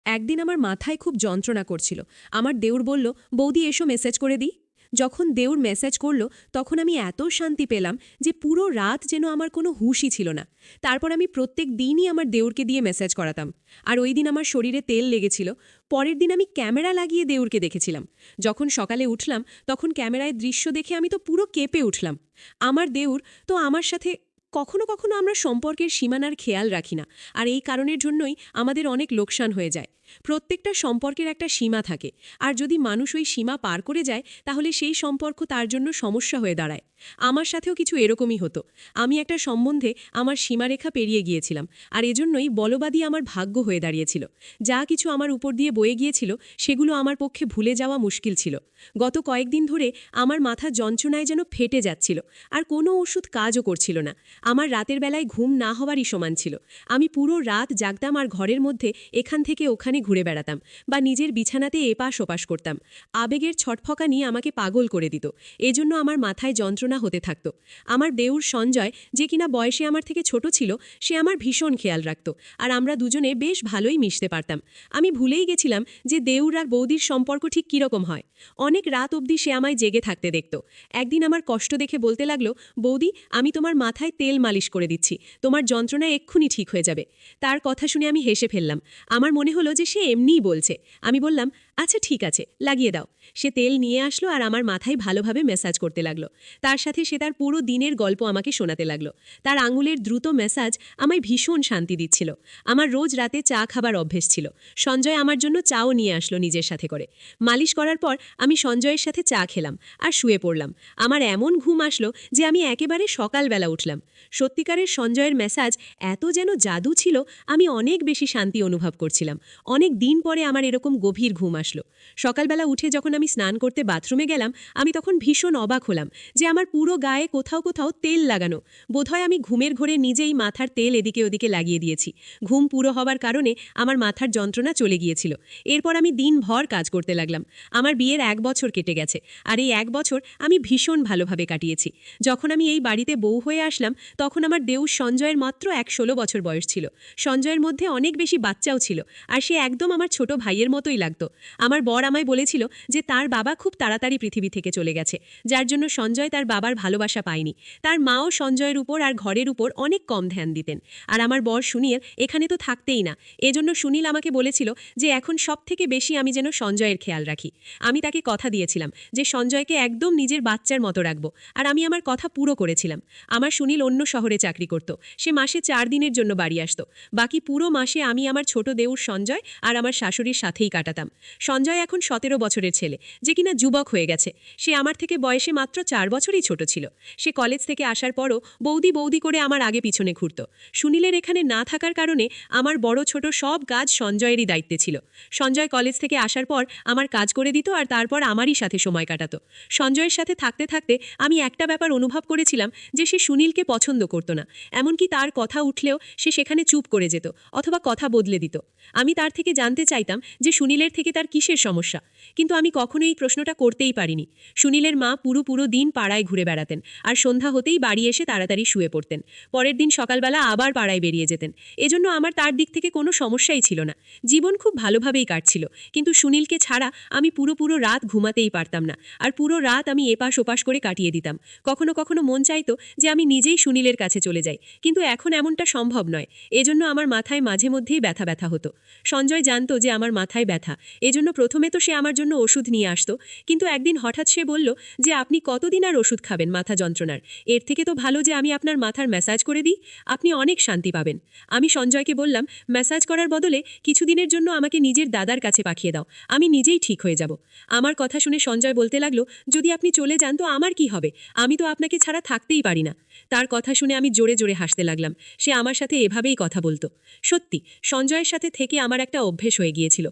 একদিন আমার মাথায় খুব যন্ত্রণা করছিল। আমার দেউর বলল, বৌদি এসো মেসেজ করে দিই। যখন দেউর মেসেজ করল তখন আমি এত শান্তি পেলাম যে পুরো রাত যেন আমার কোনো হুঁশই ছিল না। তারপর আমি প্রত্যেক দিনই আমার দেউরকে দিয়ে মেসেজ করাতাম। আর ওই দিন আমার শরীরে তেল লেগেছিল। পরের দিন আমি ক্যামেরা লাগিয়ে দেউরকে দেখেছিলাম। যখন সকালে উঠলাম তখন ক্যামেরায় দৃশ্য দেখে আমি তো পুরো কেঁপে উঠলাম। আমার দেউর তো আমার সাথে কখনো কখনো আমরা সম্পর্কের সীমানার খেয়াল রাখি না। আর এই কারণের জন্যই আমাদের অনেক লোকসান হয়ে যায়। প্রত্যেকটা সম্পর্কের একটা সীমা থাকে। আর যদি মানুষ ওই সীমা পার করে যায় তাহলে সেই সম্পর্ক তার জন্য সমস্যা হয়ে দাঁড়ায়। আমার সাথেও কিছু এরকমই হতো। আমি একটা সম্বন্ধে আমার সীমারেখা পেরিয়ে গিয়েছিলাম। আর এজন্যই বলবাদী আমার ভাগ্য হয়ে দাঁড়িয়েছিল। যা কিছু আমার উপর দিয়ে বয়ে গিয়েছিল সেগুলো আমার পক্ষে ভুলে যাওয়া মুশকিল ছিল। গত কয়েকদিন ধরে আমার মাথা যন্ত্রণায় যেন ফেটে যাচ্ছিল। আর কোনো ওষুধ কাজও করছিল না। আমার রাতের বেলায় ঘুম না হওয়ারই সমান ছিল। আমি পুরো রাত জাগতাম আর ঘরের মধ্যে এখান থেকে ওখানে ঘুরে বেড়াতাম বা নিজের বিছানাতে এপাশ ওপাশ করতাম। আবেগের ছটফকানি আমাকে পাগল করে দিত। এজন্য আমার মাথায় যন্ত্রণা হতে থাকত। আমার দেউর সঞ্জয়, যে কিনা বয়সে আমার থেকে ছোট ছিল, সে আমার ভীষণ খেয়াল রাখত। আর আমরা দুজনে বেশ ভালোই মিশতে পারতাম। আমি ভুলেই গেছিলাম যে দেউর আর বৌদির সম্পর্ক ঠিক কীরকম হয়। অনেক রাত অবধি সে আমায় জেগে থাকতে দেখত। একদিন আমার কষ্ট দেখে বলতে লাগলো, বৌদি আমি তোমার মাথায় তেল মালিশ করে দিচ্ছি, তোমার যন্ত্রণা এক্ষুনি ঠিক হয়ে যাবে। তার কথা শুনে আমি হেসে ফেললাম। আমার মনে হলো যে সে এমনিই বলছে। আমি বললাম, আচ্ছা ঠিক আছে, লাগিয়ে দাও। সে তেল নিয়ে আসলো আর আমার মাথায় ভালোভাবে ম্যাসাজ করতে লাগলো। তার সাথে সে তার পুরো দিনের গল্প আমাকে শোনাতে লাগলো। তার আঙুলের দ্রুত ম্যাসাজ আমায় ভীষণ শান্তি দিচ্ছিল। আমার রোজ রাতে চা খাবার অভ্যেস ছিল। সঞ্জয় আমার জন্য চাও নিয়ে আসলো নিজের সাথে করে। মালিশ করার পর আমি সঞ্জয়ের সাথে চা খেলাম আর শুয়ে পড়লাম। আমার এমন ঘুম আসলো যে আমি একেবারে সকালবেলা উঠলাম। সত্যিকারের সঞ্জয়ের ম্যাসাজ এত যেন জাদু ছিল। আমি অনেক বেশি শান্তি অনুভব করছিলাম। অনেক দিন পরে আমার এরকম গভীর ঘুম আসলো। সকালবেলা উঠে যখন আমি স্নান করতে বাথরুমে গেলাম, আমি তখন ভীষণ অবাক হলাম যে আমার পুরো গায়ে কোথাও কোথাও তেল লাগানো। বোধহয় আমি ঘুমের ঘোরে নিজেই মাথার তেল এদিকে ওদিকে লাগিয়ে দিয়েছি। ঘুম পুরো হওয়ার কারণে আমার মাথার যন্ত্রণা চলে গিয়েছিল। এরপর আমি দিনভর কাজ করতে লাগলাম। আমার বিয়ের 1 বছর কেটে গেছে। আর এই 1 বছর আমি ভীষণ ভালোভাবে কাটিয়েছি। যখন আমি এই বাড়িতে বউ হয়ে আসলাম তখন আমার দেউর সঞ্জয়ের মাত্র 16 বছর বয়স ছিল। সঞ্জয়ের মধ্যে অনেক বেশি বাচ্চাও ছিল। আর সে একদম আমার ছোট ভাইয়ের মতোই লাগতো। আমার বর আমায় বলেছিল যে তার বাবা খুব তাড়াতাড়ি পৃথিবী থেকে চলে গেছে, যার জন্য সঞ্জয় তার বাবার ভালোবাসা পায়নি। তার মাও সঞ্জয়ের উপর আর ঘরের উপর অনেক কম ধ্যান দিতেন। আর আমার বর সুনীল এখানে তো থাকতেই না। এজন্য সুনীল আমাকে বলেছিল যে এখন সব থেকে বেশি আমি যেন সঞ্জয়ের খেয়াল রাখি। আমি তাকে কথা দিয়েছিলাম যে সঞ্জয়কে একদম নিজের বাচ্চার মতো রাখবো। আর আমি আমার কথা পুরো করেছিলাম। আমার সুনীল অন্য শহরে চাকরি করত। সে মাসে 4 দিনের জন্য বাড়ি আসতো। বাকি পুরো মাসে আমি আমার ছোট দেউর সঞ্জয় আর আমার শাশুড়ির সাথেই কাটাতাম। সঞ্জয় এখন 17 বছরের ছেলে, যে কিনা যুবক হয়ে গেছে। সে আমার থেকে বয়সে মাত্র 4 বছরই ছোট ছিল। সে কলেজ থেকে আসার পরও বৌদি বৌদি করে আমার আগে পিছনে ঘুরত। সুনীলের এখানে না থাকার কারণে আমার বড় ছোট সব কাজ সঞ্জয়েরই দায়িত্বে ছিল। সঞ্জয় কলেজ থেকে আসার পর আমার কাজ করে দিত আর তারপর আমারই সাথে সময় কাটাতো। সঞ্জয়ের সাথে থাকতে থাকতে আমি একটা ব্যাপার অনুভব করেছিলাম যে সে সুনীলকে পছন্দ করত না। এমনকি তার কথা উঠলেও সে সেখানে চুপ করে যেত অথবা কথা বদলে দিত। আমি তার থেকে জানতে চাইতাম যে সুনীলের থেকে তার কিসের সমস্যা, কিন্তু আমি কখনোই এই প্রশ্নটা করতেই পারিনি। সুনীলের মা পুরো দিন পাড়ায় ঘুরে বেড়াতেন আর সন্ধ্যা হতেই বাড়ি এসে তাড়াতাড়ি শুয়ে পড়তেন। পরের দিন সকালবেলা আবার পাড়ায় বেরিয়ে যেতেন। এজন্য আমার তার দিক থেকে কোনো সমস্যাই ছিল না। জীবন খুব ভালোভাবেই কাটছিল। কিন্তু সুনীলকে ছাড়া আমি পুরো রাত ঘুমাতেই পারতাম না। আর পুরো রাত আমি এপাশ ওপাশ করে কাটিয়ে দিতাম। কখনো কখনো মন চাইতো যে আমি নিজেই সুনীলের কাছে চলে যাই, কিন্তু এখন এমনটা সম্ভব নয়। এজন্য আমার মাথায় মাঝে মধ্যেই ব্যথা ব্যথা হতো। সঞ্জয় জানতো যে আমার মাথায় ব্যথা। এজন্য প্রথমে তো সে আমার জন্য ওষুধ নিয়ে আসতো, কিন্তু একদিন হঠাৎ সে বলল যে আপনি কতদিন আর ওষুধ খাবেন মাথা যন্ত্রণার? এর থেকে তো ভালো যে আমি আপনার মাথার ম্যাসাজ করে দিই, আপনি অনেক শান্তি পাবেন। আমি সঞ্জয়কে বললাম, ম্যাসাজ করার বদলে কিছুদিনের জন্য আমাকে নিজের দাদার কাছে পাঠিয়ে দাও, আমি নিজেই ঠিক হয়ে যাব। আমার কথা শুনে সঞ্জয় বলতে লাগলো, যদি আপনি চলে যান তো আমার কি হবে? আমি তো আপনাকে ছাড়া থাকতেই পারি না। তার কথা শুনে আমি জোরে জোরে হাসতে লাগলাম। সে আমার সাথে এভাবেই কথা বলতো। সত্যি সঞ্জয়ের সাথে থেকে আমার একটা অভ্যেস হয়ে গিয়েছিল।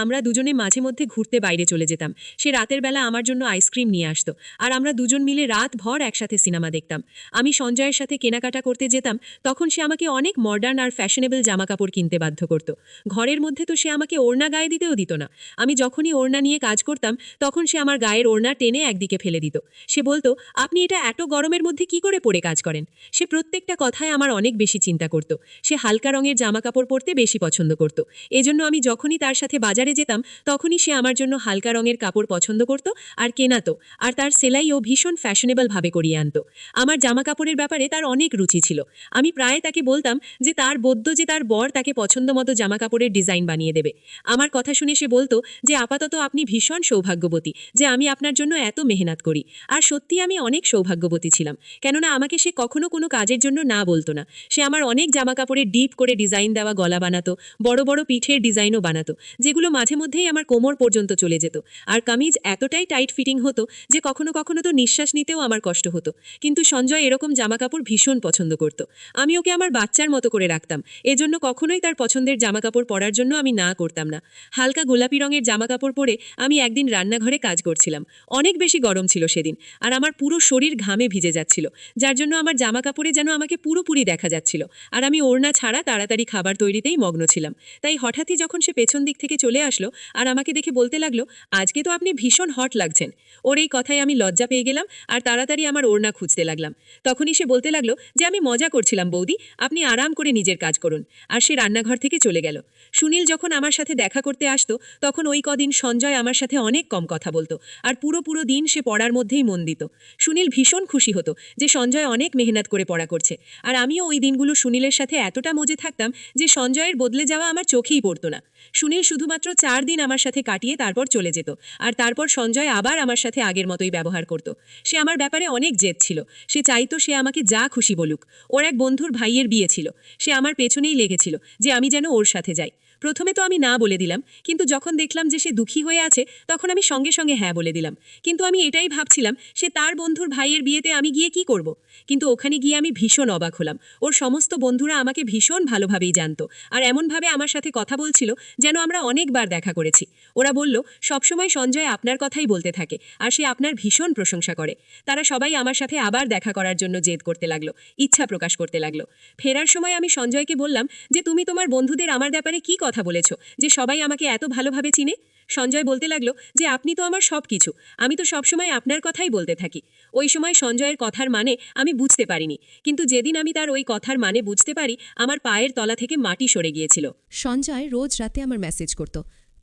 আমরা দুজনে দুজনে মাঝে মধ্যে ঘুরতে বাইরে চলে যেতাম। সে রাতের বেলা আমার জন্য আইসক্রিম নিয়ে আসতো, আর আমরা দুজন মিলে রাতভর একসাথে সিনেমা দেখতাম। আমি সঞ্জয়ের সাথে কেনাকাটা করতে যেতাম, তখন সে আমাকে অনেক মডার্ন আর ফ্যাশনেবল জামাকাপড় কিনতে বাধ্য করত। ঘরের মধ্যে তো সে আমাকে ওড়না গায়ে দিতেও দিত না। আমি যখনই ওড়না নিয়ে কাজ করতাম, তখন সে আমার গায়ের ওড়না টেনে একদিকে ফেলে দিত। সে বলতো, আপনি এটা এত গরমের মধ্যে কি করে পরে কাজ করেন? সে প্রত্যেকটা কথায় আমার অনেক বেশি চিন্তা করত। সে হালকা রঙের জামাকাপড় পরতে বেশি পছন্দ করত। এজন্য আমি যখনই তার সাথে বাজারে যেতাম, তখনই সে আমার জন্য হালকা রঙের কাপড় পছন্দ করত আর কেনাতো, আর তার সেলাইও ভীষণ ফ্যাশনেবল ভাবে করিয়ে আনতো। আমার জামাকাপড়ের ব্যাপারে তার অনেক রুচি ছিল। আমি প্রায় তাকে বলতাম যে তার বদ্য যে তার বর তাকে পছন্দ মতো জামাকাপড়ের ডিজাইন বানিয়ে দেবে। আমার কথা শুনে সে বলতো যে আপাতত আপনি ভীষণ সৌভাগ্যবতী যে আমি আপনার জন্য এত মেহনত করি। আর সত্যি আমি অনেক সৌভাগ্যবতী ছিলাম, কেননা আমাকে সে কখনো কোনো কাজের জন্য না বলতো না। সে আমার অনেক জামাকাপড়ে ডিপ করে ডিজাইন দেওয়া গলা বানাতো, বড় বড় পিঠের ডিজাইনও বানাতো, যেগুলো মাঝে মধ্যেই আমার কোমর পর্যন্ত চলে যেত। আর কামিজ এতটাই টাইট ফিটিং হতো যে কখনো কখনো তো নিঃশ্বাস নিতেও আমার কষ্ট হতো। কিন্তু সঞ্জয় এরকম জামাকাপড় ভীষণ পছন্দ করত। আমি ওকে আমার বাচ্চার মতো করে রাখতাম, এজন্য কখনোই তার পছন্দের জামাকাপড় পরার জন্য আমি না করতাম না। হালকা গোলাপি রঙের জামাকাপড় পরে আমি একদিন রান্নাঘরে কাজ করছিলাম। অনেক বেশি গরম ছিল সেদিন, আর আমার পুরো শরীর ঘামে ভিজে যাচ্ছিল, যার জন্য আমার জামাকাপড়ে যেন আমাকে পুরোপুরি দেখা যাচ্ছিল। আর আমি ওড়না ছাড়া তাড়াতাড়ি খাবার তৈরিতেই মগ্ন ছিলাম। তাই হঠাৎই যখন সে পেছন দিক থেকে চলে আসলো আর আমাকে দেখে বলতে লাগলো, আজকে তো আপনি ভীষণ হট লাগছেন। ওর এই কথায় আমি লজ্জা পেয়ে গেলাম আর তাড়াতাড়ি আমার ওড়না খুঁজতে লাগলাম। তখনই সে বলতে লাগলো যে আমি মজা করছিলাম বৌদি, আপনি আরাম করে নিজের কাজ করুন। আর সে রান্নাঘর থেকে চলে গেল। সুনীল যখন আমার সাথে দেখা করতে আসতো, তখন ওই কদিন সঞ্জয় আমার সাথে অনেক কম কথা বলতো, আর পুরো দিন সে পড়ার মধ্যেই মন দিত। সুনীল ভীষণ খুশি হতো যে সঞ্জয় অনেক মেহনত করে পড়া করছে। আর আমিও ওই দিনগুলো সুনীলের সাথে এতটা মজে থাকতাম যে সঞ্জয়ের বদলে যাওয়া আমার চোখেই পড়তো না। সুনীল শুধুমাত্র 4 দিন আমার সাথে কাটিয়ে তারপর চলে যেত, আর তারপর সঞ্জয় আবার আমার সাথে আগের মতোই ব্যবহার করত। সে আমার ব্যাপারে অনেক জেদ ছিল। সে চাইতো সে আমাকে যা খুশি বলুক। ওর এক বন্ধুর ভাইয়ের বিয়ে ছিল, সে আমার পেছনেই লেগেছিল যে আমি যেন ওর সাথে যাই। প্রথমে তো আমি না বলে দিলাম, কিন্তু যখন দেখলাম যে সে দুঃখী হয়ে আছে, তখন আমি সঙ্গে সঙ্গে হ্যাঁ বলে দিলাম। কিন্তু আমি এটাই ভাবছিলাম সে তার বন্ধুর ভাইয়ের বিয়েতে আমি গিয়ে কি করব। কিন্তু ওখানে গিয়ে আমি ভীষণ অবাক হলাম। ওর সমস্ত বন্ধুরা আমাকে ভীষণ ভালোভাবেই জানতো, আর এমনভাবে আমার সাথে কথা বলছিল যেন আমরা অনেকবার দেখা করেছি। ওরা বলল, সবসময় সঞ্জয় আপনার কথাই বলতে থাকে, আর সে আপনার ভীষণ প্রশংসা করে। তারা সবাই আমার সাথে আবার দেখা করার জন্য জেদ করতে লাগলো, ইচ্ছা প্রকাশ করতে লাগলো। ফেরার সময় আমি সঞ্জয়কে বললাম যে তুমি তোমার বন্ধুদের আমার ব্যাপারে কি কথা বলেছ যে সবাই আমাকে এত ভালোভাবে চিনে? সঞ্জয় বলতে লাগলো যে আপনি তো আমার সব কিছু, আমি তো সবসময় আপনার কথাই বলতে থাকি। ওই সময় সঞ্জয়ের কথার মানে আমি বুঝতে পারিনি, কিন্তু যেদিন আমি তার ওই কথার মানে বুঝতে পারি, আমার পায়ের তলা থেকে মাটি সরে গিয়েছিল। সঞ্জয় রোজ রাতে আমার মেসেজ করত,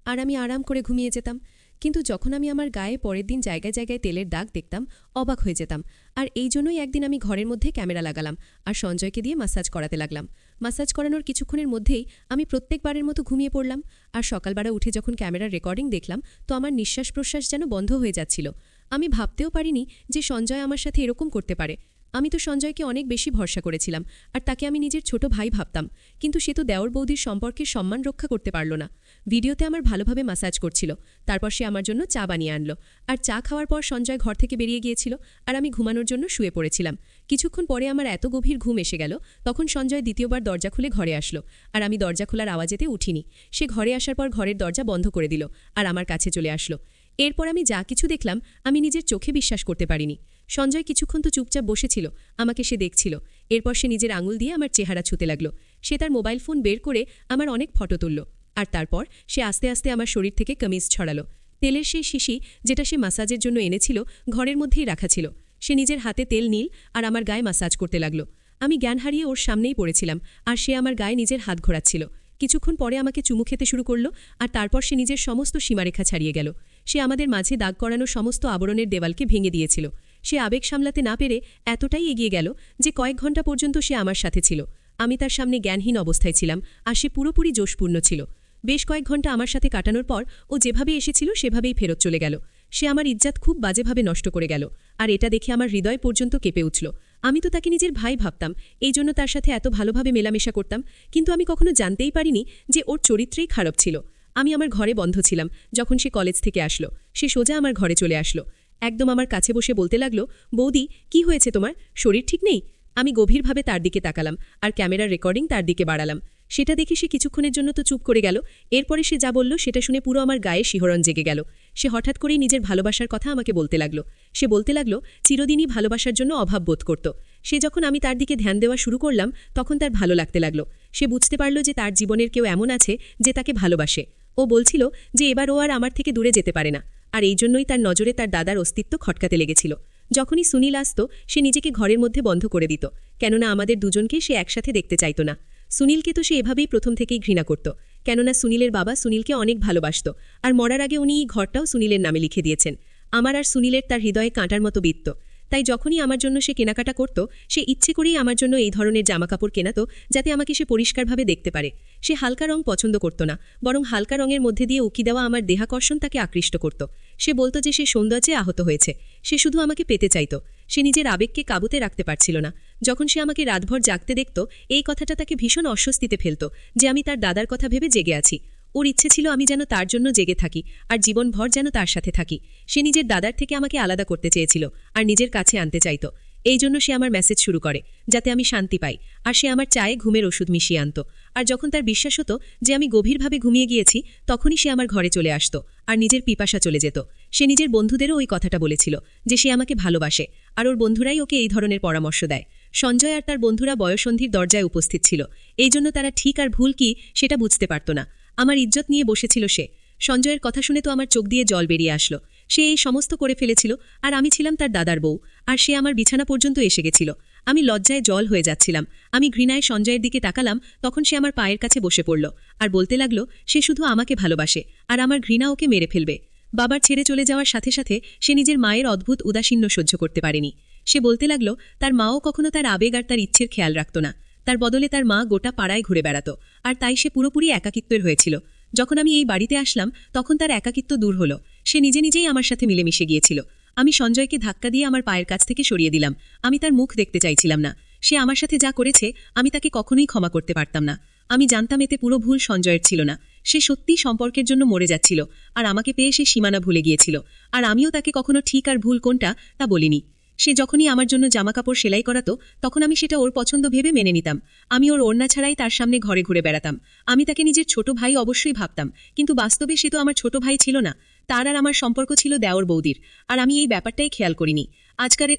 আর আমি আরাম করে ঘুমিয়ে যেতাম। কিন্তু যখন আমি আমার গায়ে পরের দিন জায়গায় জায়গায় তেলের দাগ দেখতাম, অবাক হয়ে যেতাম। আর এই জন্যই একদিন আমি ঘরের মধ্যে ক্যামেরা লাগালাম আর সঞ্জয়কে দিয়ে মাসাজ করাতে লাগলাম। মাসাজ করানোর কিছুক্ষণের মধ্যেই আমি প্রত্যেকবারের মতো ঘুমিয়ে পড়লাম। আর সকালবেলা উঠে যখন ক্যামেরার রেকর্ডিং দেখলাম, তো আমার নিঃশ্বাস প্রশ্বাস যেন বন্ধ হয়ে যাচ্ছিল। আমি ভাবতেও পারিনি যে সঞ্জয় আমার সাথে এরকম করতে পারে। আমি তো সঞ্জয়কে অনেক বেশি ভরসা করেছিলাম, আর তাকে আমি নিজের ছোট ভাই ভাবতাম। কিন্তু সে তো দেওর বৌদির সম্পর্কের সম্মান রক্ষা করতে পারল না। ভিডিওতে আমার ভালোভাবে মাসাজ করছিল, তারপর সে আমার জন্য চা বানিয়ে আনলো। আর চা খাওয়ার পর সঞ্জয় ঘর থেকে বেরিয়ে গিয়েছিল, আর আমি ঘুমানোর জন্য শুয়ে পড়েছিলাম। কিছুক্ষণ পরে আমার এত গভীর ঘুম এসে গেল, তখন সঞ্জয় দ্বিতীয়বার দরজা খুলে ঘরে আসলো। আর আমি দরজা খোলার আওয়াজেতে উঠিনি। সে ঘরে আসার পর ঘরের দরজা বন্ধ করে দিল আর আমার কাছে চলে আসলো। এরপর আমি যা কিছু দেখলাম, আমি নিজের চোখে বিশ্বাস করতে পারিনি। সঞ্জয় কিছুক্ষণ তো চুপচাপ বসেছিল, আমাকে সে দেখছিল। এরপর সে নিজের আঙুল দিয়ে আমার চেহারা ছুঁতে লাগলো। সে তার মোবাইল ফোন বের করে আমার অনেক ফটো তুলল, আর তারপর সে আস্তে আস্তে আমার শরীর থেকে কামিজ ছড়ালো। তেলের সেই শিশি যেটা সে মাসাজের জন্য এনেছিল, ঘরের মধ্যেই রাখা ছিল। সে নিজের হাতে তেল নীল আর আমার গায়ে মাসাজ করতে লাগলো। আমি জ্ঞান হারিয়ে ওর সামনেই পড়েছিলাম, আর সে আমার গায়ে নিজের হাত ঘোরাচ্ছিল। কিছুক্ষণ পরে আমাকে চুমু খেতে শুরু করল, আর তারপর সে নিজের সমস্ত সীমারেখা ছাড়িয়ে গেল। সে আমাদের মাঝে দাগ করানো সমস্ত আবরণের দেওয়ালকে ভেঙে দিয়েছিল। সে আবেগ সামলাতে না পেরে এতটাই এগিয়ে গেল যে কয়েক ঘন্টা পর্যন্ত সে আমার সাথে ছিল। আমি তার সামনে জ্ঞানহীন অবস্থায় ছিলাম, আর সে পুরোপুরি জোশপূর্ণ ছিল। বেশ কয়েক ঘন্টা আমার সাথে কাটানোর পর ও যেভাবে এসেছিল সেভাবেই ফেরত চলে গেল। সে আমার ইজ্জত খুব বাজেভাবে নষ্ট করে গেল, আর এটা দেখে আমার হৃদয় পর্যন্ত কেঁপে উঠল। আমি তো তাকে নিজের ভাই ভাবতাম, এই জন্য তার সাথে এত ভালোভাবে মেলামেশা করতাম। কিন্তু আমি কখনো জানতেই পারিনি যে ওর চরিত্রেই খারাপ ছিল। আমি আমার ঘরে বন্ধ ছিলাম যখন সে কলেজ থেকে আসলো। সে সোজা আমার ঘরে চলে আসলো, একদম আমার কাছে বসে বলতে লাগলো, বৌদি কি হয়েছে তোমার, শরীর ঠিক নেই? আমি গভীরভাবে তার দিকে তাকালাম আর ক্যামেরার রেকর্ডিং তার দিকে বাড়ালাম। সেটা দেখে সে কিছুক্ষণের জন্য তো চুপ করে গেল। এরপরে সে যা বলল সেটা শুনে পুরো আমার গায়ে শিহরণ জেগে গেল। সে হঠাৎ করেই নিজের ভালোবাসার কথা আমাকে বলতে লাগলো। সে বলতে লাগলো চিরদিনই ভালোবাসার জন্য অভাব বোধ করত। সে যখন আমি তার দিকে ধ্যান দেওয়া শুরু করলাম তখন তার ভালো লাগতে লাগলো। সে বুঝতে পারল যে তার জীবনের কেউ এমন আছে যে তাকে ভালোবাসে। ও বলছিল যে এবার ও আর আমার থেকে দূরে যেতে পারে না, আর এই জন্যই তার নজরে তার দাদার অস্তিত্ব খটকাতে লেগেছিল। যখনই সুনীল আসত সে নিজেকে ঘরের মধ্যে বন্ধ করে দিত, কেননা আমাদের দুজনকে সে একসাথে দেখতে চাইত না। সুনীলকে তো সে এভাবেই প্রথম থেকেই ঘৃণা করত, কেননা সুনীলের বাবা সুনীলকে অনেক ভালোবাসত, আর মরার আগে উনি এই ঘরটাও সুনীলের নামে লিখে দিয়েছেন। আমার আর সুনীলের তার হৃদয়ে কাঁটার মতো বিত্ত। তাই যখনই আমার জন্য সে কেনাকাটা করত সে ইচ্ছে করেই আমার জন্য এই ধরনের জামাকাপড় কেনাত, যাতে আমাকে সে পরিষ্কারভাবে দেখতে পারে। সে হালকা রং পছন্দ করত না, বরং হালকা রঙের মধ্যে দিয়ে উকি দেওয়া আমার দেহাকর্ষণ তাকে আকৃষ্ট করত। সে বলতো যে সে সৌন্দর্যে আহত হয়েছে, সে শুধু আমাকে পেতে চাইত। সে নিজের আবেগকে কাবুতে রাখতে পারছিল না। যখন সে আমাকে রাতভর জাগতে দেখত এই কথাটা তাকে ভীষণ অস্বস্তিতে ফেলত, যে আমি তার দাদার কথা ভেবে জেগে আছি। ওর ইচ্ছে ছিল আমি যেন তার জন্য জেগে থাকি, আর জীবনভর যেন তার সাথে থাকি। সে নিজের দাদার থেকে আমাকে আলাদা করতে চেয়েছিল আর নিজের কাছে আনতে চাইত। এই জন্য সে আমার মেসেজ শুরু করে, যাতে আমি শান্তি পাই। আর সে আমার চায়ে ঘুমের ওষুধ মিশিয়ে আনত। আর যখন তার বিশ্বাস হতো যে আমি গভীরভাবে ঘুমিয়ে গিয়েছি তখনই সে আমার ঘরে চলে আসত আর নিজের পিপাসা চলে যেত। সে নিজের বন্ধুদেরও ওই কথাটা বলেছিল যে সে আমাকে ভালোবাসে, আর ওর বন্ধুরাই ওকে এই ধরনের পরামর্শ দেয়। সঞ্জয় আর তার বন্ধুরা বয়ঃসন্ধির দরজায় উপস্থিত ছিল, এই জন্য তারা ঠিক আর ভুল কি সেটা বুঝতে পারত না। আমার ইজ্জত নিয়ে বসেছিল সে। সঞ্জয়ের কথা শুনে তো আমার চোখ দিয়ে জল বেরিয়ে আসলো। সে এই সমস্ত করে ফেলেছিল, আর আমি ছিলাম তার দাদার বউ, আর সে আমার বিছানা পর্যন্ত এসে গেছিল। আমি লজ্জায় জল হয়ে যাচ্ছিলাম। আমি ঘৃণায় সঞ্জয়ের দিকে তাকালাম, তখন সে আমার পায়ের কাছে বসে পড়ল আর বলতে লাগলো সে শুধু আমাকে ভালোবাসে, আর আমার ঘৃণা ওকে মেরে ফেলবে। বাবার ছেড়ে চলে যাওয়ার সাথে সাথে সে নিজের মায়ের অদ্ভুত উদাসীন্য সহ্য করতে পারেনি। সে বলতে লাগলো তার মাও কখনো তার আবেগ আর তার ইচ্ছের খেয়াল রাখত না। তার বদলে তার মা গোটা পাড়ায় ঘুরে বেড়াত, আর তাই সে পুরোপুরি একাকিত্বের হয়েছিল। যখন আমি এই বাড়িতে আসলাম তখন তার একাকিত্ব দূর হলো। সে নিজে নিজেই আমার সাথে মিলেমিশে গিয়েছিল। আমি সঞ্জয়কে ধাক্কা দিয়ে আমার পায়ের কাছ থেকে সরিয়ে দিলাম। আমি তার মুখ দেখতে চাইছিলাম না। সে আমার সাথে যা করেছে আমি তাকে কখনোই ক্ষমা করতে পারতাম না। আমি জানতাম এতে পুরো ভুল সঞ্জয়ের ছিল না। সে সত্যিই সম্পর্কের জন্য মরে যাচ্ছিল, আর আমাকে পেয়ে সে সীমানা ভুলে গিয়েছিল। আর আমিও তাকে কখনো ঠিক আর ভুল কোনটা তা বলিনি। সে যখনই আমার জন্য জামাকাপড় সেলাই করাতো তখন আমি সেটা ওর পছন্দ ভেবে মেনে নিতাম। আমি ওর ওড়না ছাড়াই তার সামনে ঘরে ঘুরে বেড়াতাম। আমি তাকে নিজের ছোট ভাই অবশ্যই ভাবতাম, কিন্তু বাস্তবে সে তো আমার ছোট ভাই ছিল না। তার আর আমার সম্পর্ক ছিল দেওর বৌদির, আর আমি এই ব্যাপারটাই খেয়াল করিনি।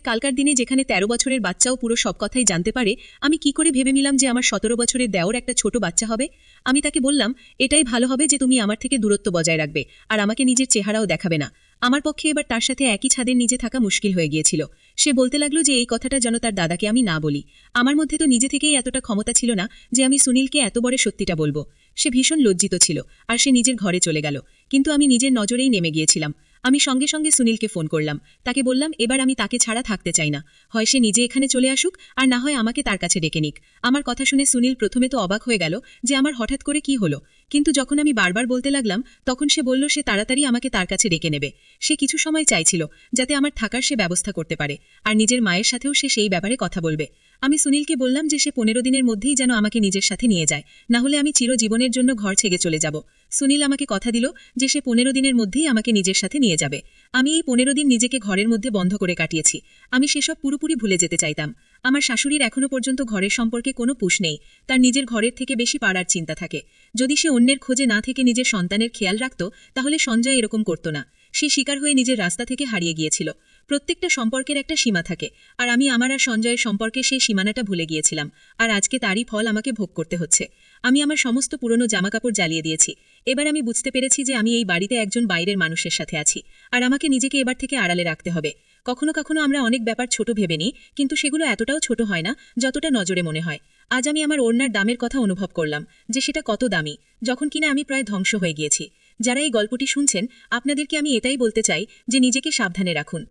কালকার দিনে যেখানে ১৩ বছরের বাচ্চাও পুরো সব কথাই জানতে পারে, আমি কি করে ভেবে নিলাম যে আমার ১৭ বছরের দেওর একটা ছোট বাচ্চা হবে। আমি তাকে বললাম এটাই ভালো হবে যে তুমি আমার থেকে দূরত্ব বজায় রাখবে, আর আমাকে নিজের চেহারাও দেখাবে না। আমার পক্ষে এবার তার সাথে একই ছাদের নিচে থাকা মুশকিল হয়ে গিয়েছিল। সে বলতে লাগলো যে এই কথাটা যেন তার দাদাকে আমি না বলি। আমার মধ্যে তো নিজে থেকেই এতটা ক্ষমতা ছিল না যে আমি সুনীলকে এত বড় সত্যিটা বলবো। সে ভীষণ লজ্জিত ছিল, আর সে নিজের ঘরে চলে গেল। কিন্তু আমি নিজের নজরেই নেমে গিয়েছিলাম। আমি সঙ্গে সঙ্গে সুনীলকে ফোন করলাম। তাকে বললাম এবার আমি তাকে ছাড়া থাকতে চাই না। হয় সে নিজে এখানে চলে আসুক, আর না হয় আমাকে তার কাছে ডেকে নিক। আমার কথা শুনে সুনীল প্রথমে তো অবাক হয়ে গেল যে আমার হঠাৎ করে কি হলো, কিন্তু যখন আমি বারবার বলতে লাগলাম তখন সে বলল সে তাড়াতাড়ি আমাকে তার কাছে ডেকে নেবে। সে কিছু সময় চাইছিল যাতে আমার থাকার সে ব্যবস্থা করতে পারে, আর নিজের মায়ের সাথেও সে সেই ব্যাপারে কথা বলবে। আমি সুনীলকে বললাম যে সে ১৫ দিনের মধ্যেই যেন আমাকে নিজের সাথে নিয়ে যায়, না হলে আমি চিরজীবনের জন্য ঘর ছেড়ে চলে যাব। সুনীল আমাকে কথা দিল যে সে ১৫ দিনের মধ্যেই আমাকে নিজের সাথে নিয়ে যাবে। আমি এই ১৫ দিন নিজেকে ঘরের মধ্যে বন্ধ করে কাটিয়েছি। আমি সেসব পুরোপুরি ভুলে যেতে চাইতাম। আমার শাশুড়ির এখনো পর্যন্ত ঘরের সম্পর্কে কোনো পুষ নেই। তার নিজের ঘরের থেকে বেশি পাড়ার চিন্তা থাকে। যদি সে অন্যের খোঁজে না থেকে নিজের সন্তানের খেয়াল রাখত তাহলে সঞ্জয় এরকম করত না। সে শিকার হয়ে নিজের রাস্তা থেকে হারিয়ে গিয়েছিল। প্রত্যেকটা সম্পর্কের একটা সীমা থাকে, আর আমি আমার আর সঞ্জয়ের সম্পর্কে সেই সীমানাটা ভুলে গিয়েছিলাম, আর আজকে তারই ফল আমাকে ভোগ করতে হচ্ছে। আমি আমার সমস্ত পুরনো জামাকাপড় জ্বালিয়ে দিয়েছি। এবার আমি বুঝতে পেরেছি যে আমি এই বাড়িতে একজন বাইরের মানুষের সাথে আছি, আর আমাকে নিজেকে এবার থেকে আড়ালে রাখতে হবে। কখনো কখনো আমরা অনেক ব্যাপার ছোট ভেবে নিই, কিন্তু সেগুলো এতটাও ছোট হয় না যতটা নজরে মনে হয়। আজ আমি আমার ওড়নার দামের কথা অনুভব করলাম যে সেটা কত দামি, যখন কিনা আমি প্রায় ধ্বংস হয়ে গিয়েছি। যারা এই গল্পটি শুনছেন আপনাদেরকে আমি এটাই বলতে চাই যে নিজেকে সাবধানে রাখুন।